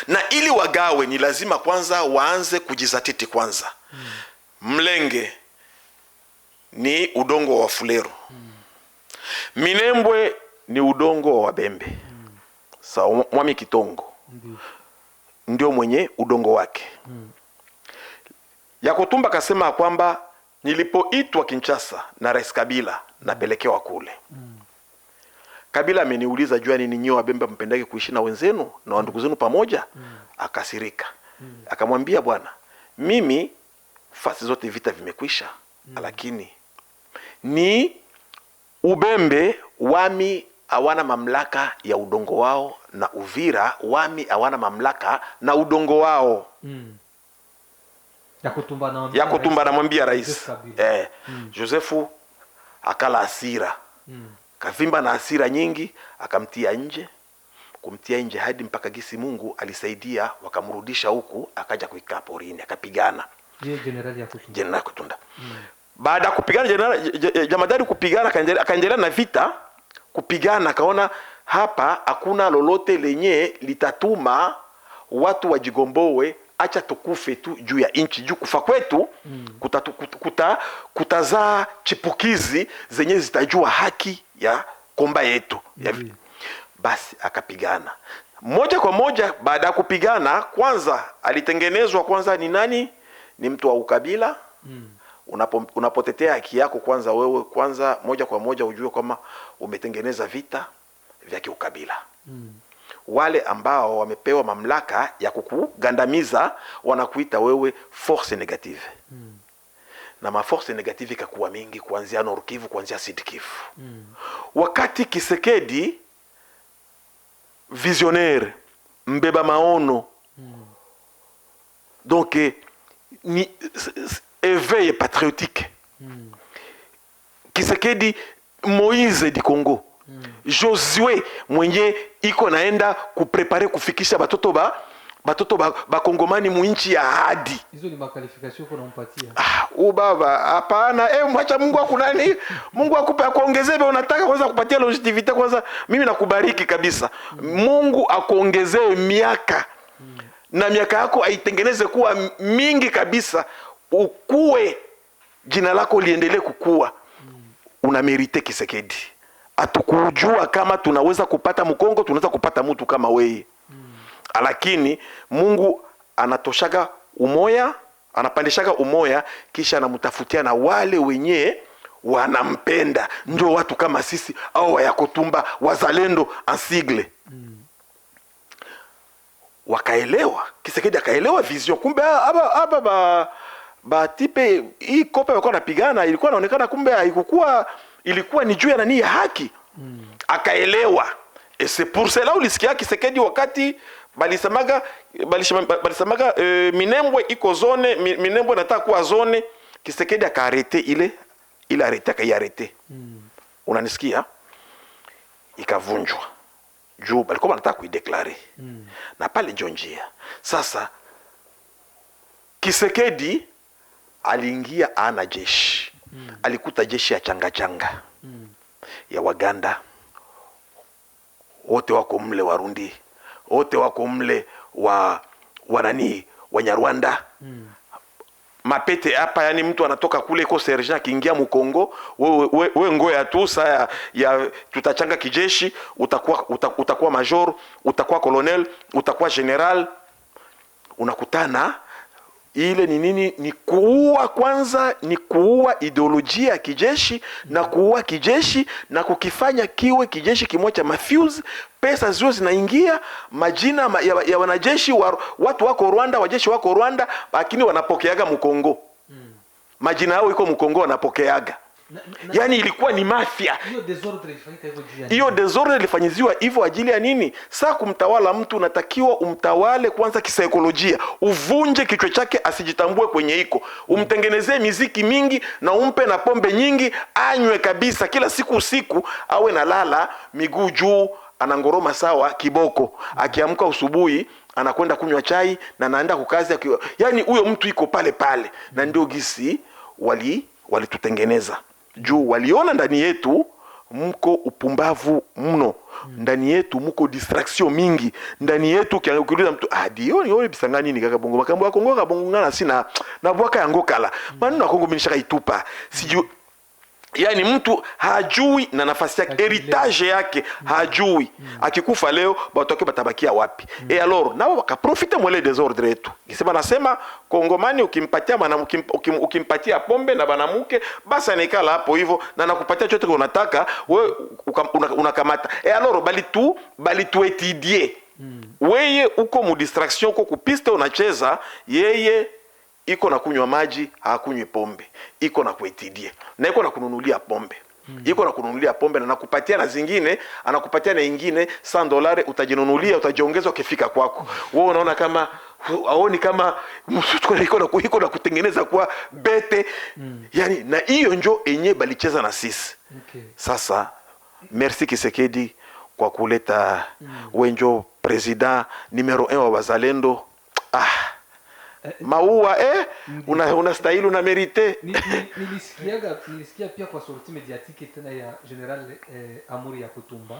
Na ili wagawe ni lazima kwanza waanze kujizatiti kwanza. Mlenge ni udongo wa Fulero. Minembwe ni udongo wa Wabembe. Sawa, Mwami Kitongo ndio mwenye udongo wake. Yakotumba kasema kwamba nilipoitwa Kinshasa na Rais Kabila napelekewa kule. Kabila ameniuliza jua nini nyinyi Wabembe mpendake kuishi na wenzenu na ndugu zenu pamoja? Akasirika. Akamwambia, bwana, mimi fasi zote vita vimekwisha, lakini ni Ubembe wami hawana mamlaka ya udongo wao, na Uvira wami hawana mamlaka na udongo wao. Yakutumba anamwambia rais. Josefu akala hasira. Kavimba na hasira nyingi, akamtia nje. Kumtia nje hadi mpaka gisi Mungu alisaidia wakamrudisha huku, akaja kuikaa porini akapigana. Jenerali Yakutunda. Baada ya kupigana jamadari kupigana, akaendelea na vita kupigana, akaona hapa hakuna lolote lenye litatuma watu wajigomboe, acha tukufe tu juu ya inchi. Juu kufa kwetu kutazaa chipukizi zenye zitajua haki ya komba yetu. Basi akapigana moja kwa moja. Baada ya kupigana, kwanza alitengenezwa kwanza ni nani? Ni mtu wa ukabila. Unapotetea haki yako kwanza, wewe kwanza moja kwa moja ujue kwamba umetengeneza vita vya kiukabila. Wale ambao wamepewa mamlaka ya kukugandamiza wanakuita wewe force negative. Na maforce negative ikakuwa mingi kuanzia Nord Kivu, kuanzia Sud Kivu. Wakati Kisekedi visionnaire, mbeba maono, donc ni éveil patriotique. Kisekedi Moïse di Congo, Josué mwenye iko naenda kuprepare kufikisha batoto ba Kongomani muinchi ya ahadi. Hizo ni makalifikasyon kwa unampatia. Baba, hapana. Mwacha Mungu akunani. Mungu akupe akuongezee unataka kwanza kupatia longevity kwanza. Mimi nakubariki kabisa. Mungu akuongezee miaka. Na miaka yako aitengeneze kuwa mingi kabisa. Ukue, jina lako liendelee kukua. Unamerite Kisekedi. Hatukujua kama tunaweza kupata Mkongo, tunaweza kupata mtu kama wewe. Lakini Mungu anatoshaga umoya, anapandishaka umoya, kisha anamtafutia na wale wenye wanampenda, ndio watu kama sisi au Wayakotumba, wazalendo ansigle. Wakaelewa, Kisekedi akaelewa vision, kumbe hapa ba tipe hii kope wako napigana, ilikuwa inaonekana kumbe haikuwa, ilikuwa ni juu ya nani, ya haki. Akaelewa. Et c'est pour cela ulisikia Kisekedi wakati balisemaga Minembwe iko zone, Minembwe nataka kuwa zone, Kisekedi akaarete ile arete, akaiarete. Unanisikia? Ikavunjwa. Juu balikuwa wanataka kuideklare. Na pale ndio njia. Sasa Kisekedi aliingia ana jeshi. Alikuta jeshi ya changa ya Waganda. Wote wako mle Warundi. Wote wako mle wanani Wanyarwanda. Mapete hapa, yani mtu anatoka kule iko sergeant kiingia Mkongo, wewe ngoya tu saa ya tutachanga kijeshi, utakuwa major, utakuwa colonel, utakuwa general. Unakutana ile ni nini? Ni kuua kwanza, ni kuua ideolojia ya kijeshi na kuua kijeshi na kukifanya kiwe kijeshi kimoja mafuse. Pesa zio zinaingia, majina ya wanajeshi watu wako Rwanda, wajeshi wako Rwanda, lakini wanapokeaga Mkongo. Majina yao iko Mkongo wanapokeaga. Yani ilikuwa ni mafia. Hiyo desordre ilifanyiziwa hivyo ajili ya nini? Saa kumtawala mtu unatakiwa umtawale kwanza kisaikolojia. Uvunje kichwa chake asijitambue kwenye iko. Umtengenezee miziki mingi na umpe na pombe nyingi, anywe kabisa kila siku usiku, awe na lala miguu juu, anangoroma sawa kiboko. Akiamka usubuhi anakwenda kunywa chai na anaenda kukazi. Yani huyo mtu iko pale pale. Na ndio gisi walitutengeneza. Juu waliona ndani yetu mko upumbavu mno, ndani yetu mko distraction mingi, ndani yetu ukiuliza mtu dioni bisangani ni kaka bongo makambo ya Kongo kabongo ngana sina na bwaka yango kala maneno ya Kongo minishaka itupa siju. Yani mtu hajui na nafasi yake, heritage yake hajui. Akikufa leo batoke batabakia wapi? Et alors nao wakaprofita mwele desordre yetu. Kisema nasema Kongomani ukimpatia ukimpatia pombe na banamuke, basi anaikala hapo hivyo na nakupatia chote unataka wewe unakamata. Et alors balitu étudier. Wewe uko mu distraction, uko kupiste unacheza, yeye iko na kunywa maji, hakunywi pombe. Iko na kuetidie. Na iko na kununulia pombe. Iko na kununulia pombe na nakupatia na zingine, anakupatia na ingine $100 utajinunulia, utajiongeza ukifika kwako. Wewe unaona kama aoni kama msutu iko na kutengeneza kwa bete. Yani na hiyo njo enye balicheza na sisi. Sasa merci Kisekedi kwa kuleta wenjo president numero 1 wa Wazalendo. Maua unastahili una merite. Nilisikia pia kwa sorti mediatiki tena ya General Amuri Yakutumba.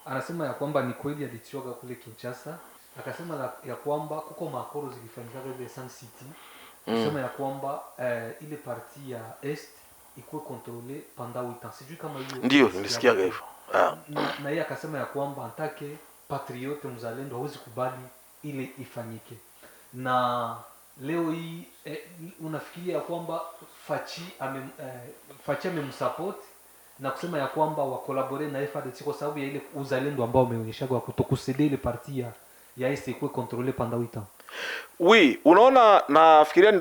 Anasema ya kwamba ni kweli alitoka kule Kinshasa. Akasema ya kwamba kuko makoro zilifanyika kule Sun City. Anasema ya kwamba ile parti ya Est ikuwe contrôlée pendant 8 ans. Sijui kama hiyo. Ndio nilisikia hivyo. Na yeye akasema ya kwamba antake patriote mzalendo hawezi kubali ile ifanyike. Na leo hii unafikiria kwamba Fachi amemsupport na kusema ya kwamba wakolabore na FARDC kwa sababu ya ile uzalendo ambao wameonyeshaga wa kutokusaidia ile parti ya Est ikuwe contrôlée pendant 8 ans. Oui, unaona, nafikiria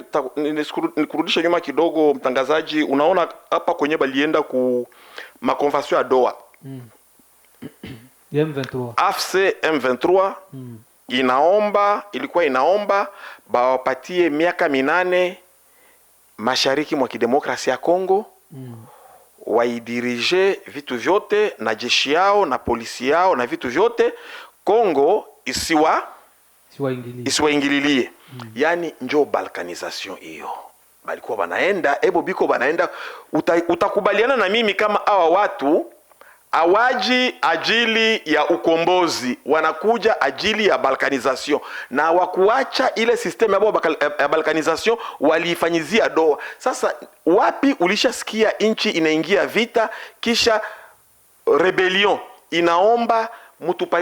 nikurudisha nyuma kidogo mtangazaji. Unaona hapa kwenye balienda ku makonvention ya Doha. M23. AFC M23 ilikuwa inaomba bawapatie miaka 8 mashariki mwa kidemokrasia ya Kongo. Waidirije vitu vyote na jeshi yao na polisi yao na vitu vyote. Kongo isiwaingililie. Yani njo balkanization hiyo. Balikuwa banaenda, biko banaenda, utakubaliana na mimi kama hawa watu awaji ajili ya ukombozi, wanakuja ajili ya balkanization, na wakuacha ile system ya balkanization waliifanyizia Doha. Sasa wapi ulishasikia nchi inaingia vita kisha rebellion inaomba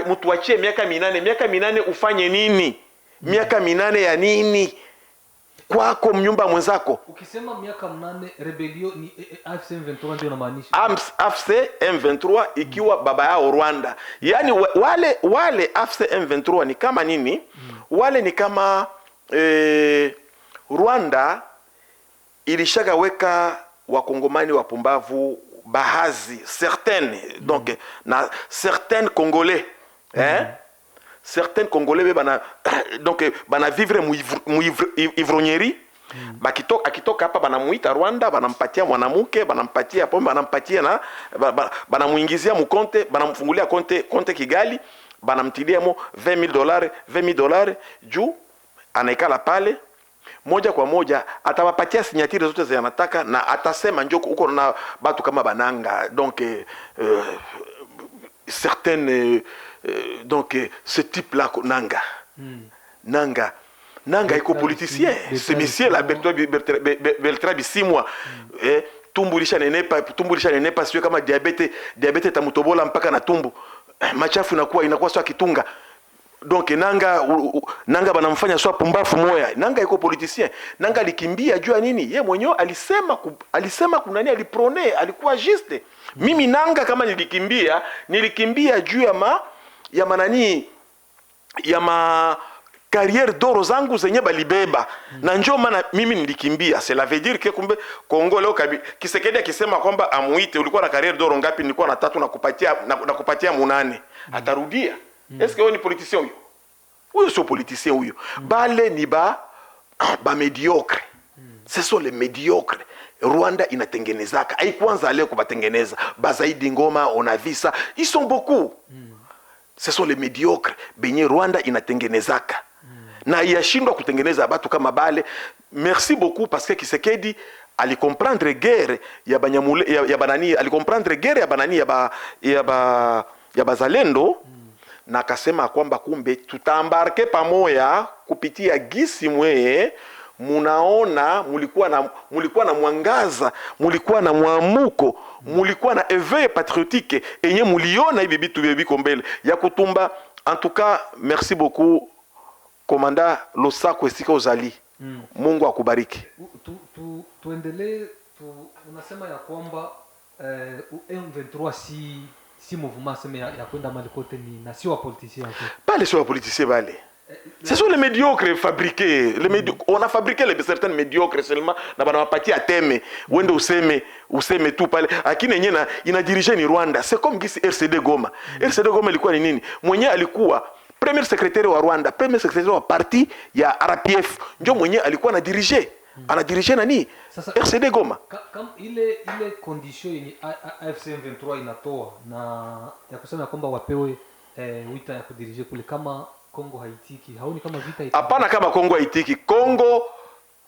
mutuachie miaka 8? Miaka 8 ufanye nini? Miaka 8 ya nini? kwako mnyumba mwenzako. Ukisema miaka 8 rebellion ni AFC M23 ndio inamaanisha AFC M23 ikiwa baba yao Rwanda. Yani wale AFC M23 ni kama nini? Wale ni kama Rwanda ilishagaweka wakongomani wapumbavu baadhi certaines donc na certains congolais certains congolais donc bana vivre mu ivrognerie. Akitoka hapa banamuita Rwanda, banampatia mwanamke, banampatia pombe, banampatia na banamuingizia mkonte, banamfungulia konte Kigali, banamtilia mo $20,000 juu anaikala pale moja kwa moja, atawapatia signatire zote za anataka na atasema njoko uko na batu kama bananga donc certaines donc ce type là Nanga iko politicien, ce monsieur là Bertrand Bisimwa tumbulisha nenepa sio kama diabete tamutobola mpaka na tumbu machafu inakuwa sio kitunga. Donc Nanga banamfanya sio pumbafu moya. Nanga iko politicien. Nanga alikimbia jua nini? Ye mwenyewe alisema kuna nani aliprone, alikuwa juste. Mimi Nanga kama nilikimbia juu ya manani ya carrière d'oro zangu zenye balibeba na njoo maana mimi nilikimbia. Cela veut dire que kumbe Kongo leo Kisekedi akisema kwamba amuite ulikuwa na carrière d'oro ngapi? Nilikuwa na 3 nakupatia 8. Atarudia. Est-ce que ni politicien huyo? Huyo sio politicien huyo. Bale ni ba médiocre. Ce sont les médiocres. Rwanda inatengenezaka. Haikuanza leo kubatengeneza. Bazaidi Ngoma, Onavisa, ils sont beaucoup. Ce sont les médiocres. Benye Rwanda inatengenezaka. Na yashindwa kutengeneza batu kama bale. Merci beaucoup parce que Kisekedi alikomprendre guerre ya Banyamule ya Banani, alikomprendre guerre ya Banani ya Bazalendo na akasema kwamba kumbe tutaambarke pamoja kupitia gisi mweye munaona mulikuwa na mwangaza, mulikuwa na mwamuko, mulikuwa na éveil patriotique enye muliona hivi bitu biko mbele ya kutumba. En tout cas, merci beaucoup Komanda Losako Esika Ozali. Mungu akubariki. Tuendelee unasema ya kwamba M23 si mouvement sema ya kwenda malikote ni na si wa politiciens. Pas les politiciens bale. Ce sont les médiocres fabriqués. On a fabriqué certains médiocres seulement na banawapatia ateme. Wende useme tu pale. Lakini yenyewe inadirige ni Rwanda. C'est comme gisi RCD Goma. RCD Goma ilikuwa ni nini? Mwenye alikuwa premier secrétaire wa Rwanda, premier secrétaire wa parti ya RPF. Ndio mwenye alikuwa anadirige nani? RCD Goma. Kama ile condition yenye AFC M23 inatoa na ya kusema kwamba wapewe wita ya kudirige kule kama Kongo haitiki. Haoni kama vita haitiki. Hapana kama Kongo haitiki.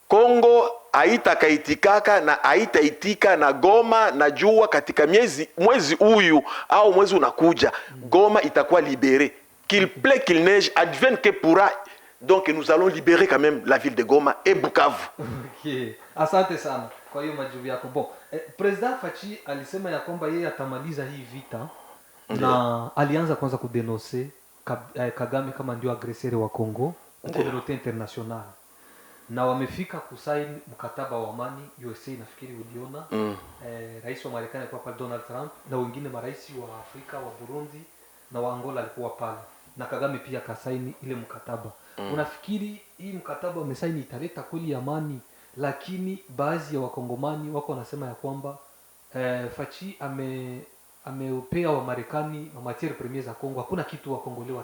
Kongo haitakaitikaka na haitaitika na Goma na jua katika mwezi huyu au mwezi unakuja. Goma itakuwa libérée. Qu'il plaît qu'il neige, advienne que pourra. Donc nous allons libérer quand même la ville de Goma et Bukavu. OK. Asante sana kwa hiyo majibu yako. Bon, President Fachi alisema ya kwamba yeye atamaliza hii vita na alianza kwanza kudenoncer Kagame kama ndio agresere wa Kongo kwa community international. Na wamefika kusaini mkataba wa amani USA, nafikiri uliona. Rais wa Marekani alikuwa pale, Donald Trump, na wengine marais wa Afrika, wa Burundi na wa Angola alikuwa pale. Na Kagame pia kasaini ile mkataba. Unafikiri hii mkataba umesaini italeta kweli amani? Lakini baadhi ya wakongomani wako wanasema ya kwamba Fachi ameupea wa Marekani wa matiere premier za Kongo, hakuna kitu wa Kongole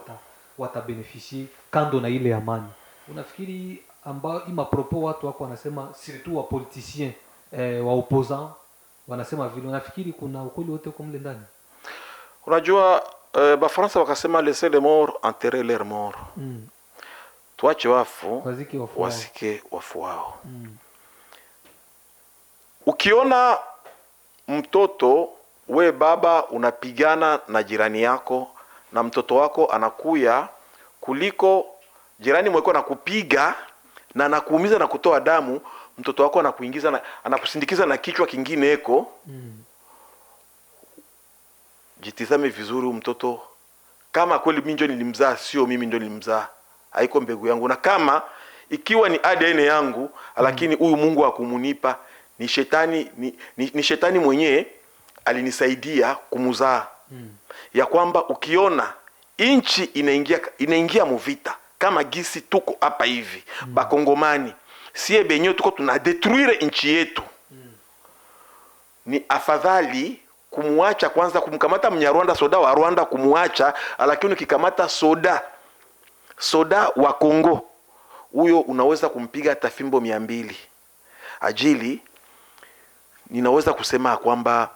watabeneficie kando na ile amani. Unafikiri ambao ima propos watu wako wanasema surtout wa politiciens wa opposants wanasema vile, unafikiri kuna ukweli wote huko mle ndani? Unajua Bafransa wakasema laisser les morts enterrer leurs morts. Tuache wafu wasike wafu wao. Ukiona mtoto we baba unapigana na jirani yako na mtoto wako anakuya kuliko jirani mweko anakupiga na anakuumiza na kutoa damu, mtoto wako anakuingiza na anakusindikiza na kichwa kingine eko. Jitizame vizuri mtoto, kama kweli mimi ndio nilimzaa, sio mimi ndio nilimzaa, haiko mbegu yangu. Na kama ikiwa ni ADN yangu, lakini huyu Mungu hakumunipa, ni shetani, ni shetani mwenyewe alinisaidia kumuzaa. Ya kwamba ukiona inchi inaingia muvita kama gisi tuko hapa hivi, bakongomani sie benyo tuko tunadetruire inchi yetu, ni afadhali kumuacha kwanza, kumkamata Mnyarwanda soda wa Rwanda kumuacha, lakini ukikamata soda wa Kongo, huyo unaweza kumpiga hata fimbo 200. Ajili ninaweza kusema kwamba